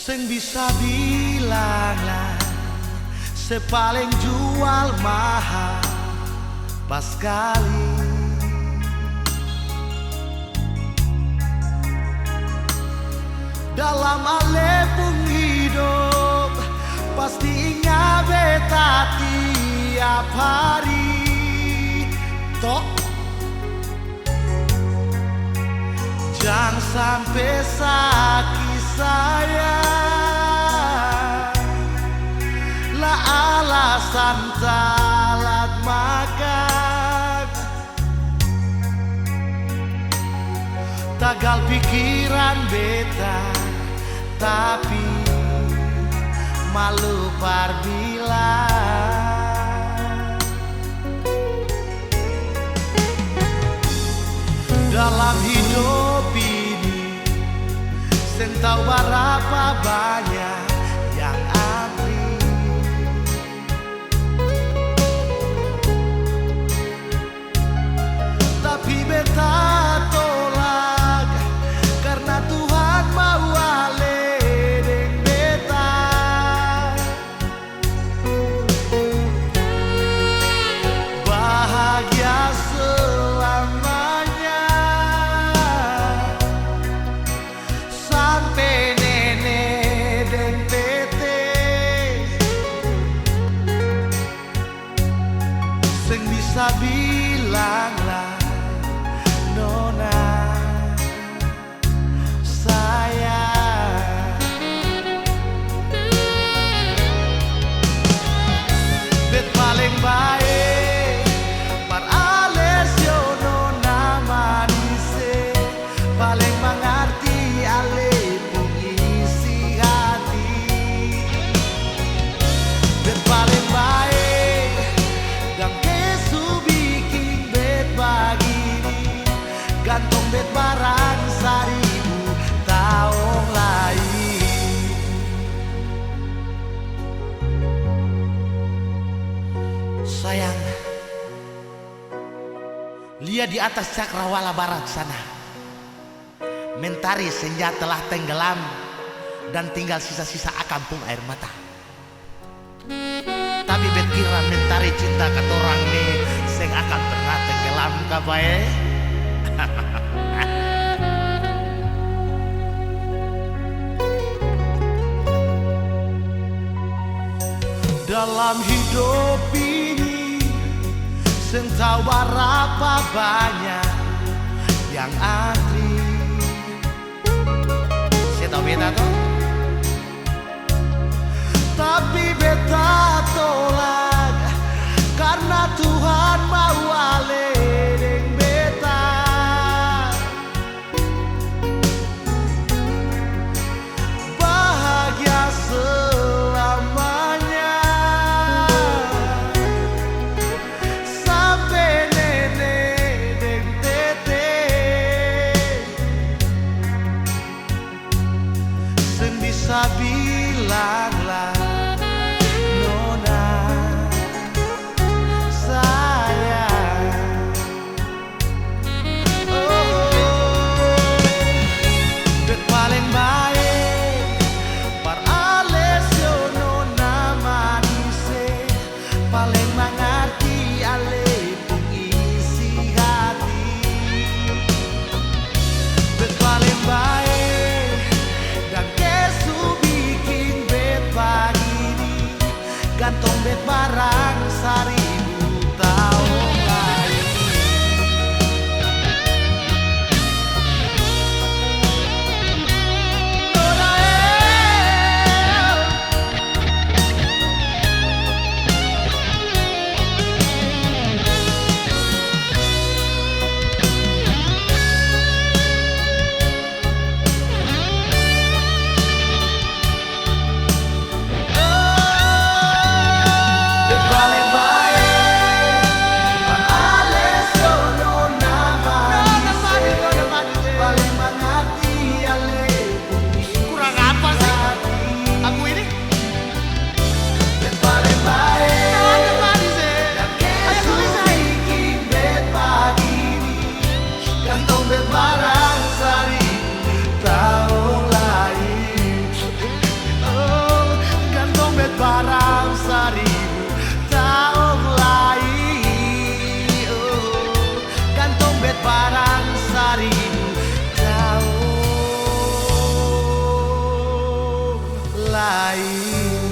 Sing bisa bilang lah sepaling jual mahal pas kali. Dalam alepung hidup pasti ingat beta tiap hari. Tok jangan sampai sakit saya lah alasan telat makan. Tagal pikiran beta tapi malu parbilang. Dalam hidup ini sen tahu berapa banyak yang antri, tapi beta tolak karena Tuhan mau ale deng beta. Bahagia selamanya sampai nenek dan tete. Sing bisa bilang lah nona sayang. Bet paling baik par alesio nona manise, paling mengerti ale isi hati. Bet paling baik dan kesu bikin bet bagini, gantung bet barang 1000 tahun lain. Sayang, lihat di atas cakrawala barat sana, mentari senja telah tenggelam dan tinggal sisa-sisa akampung air mata. Tapi bet kira mentari cinta katorang nih seng akan pernah tenggelam kabae. Dalam hidup ini sen tahu berapa banyak yang antri. Saya tahu beta tuh, tapi beta tolak karena Tuhan mau ale deng beta. Bahagia selamanya sampai nenek deng tete. Sing bisa bilang lah nona sayang. Bet paling baik par alesio nona manise, paling mengerti ale isi hati. Bet paling baik dan kesu bikin bet bagini, gantung bet barang 1000 tahun lain. Nona bet paling baik lain.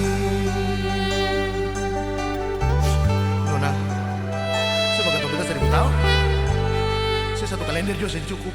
Nona, sebagai tombol 1000 tahun, saya satu kalender juga yang cukup.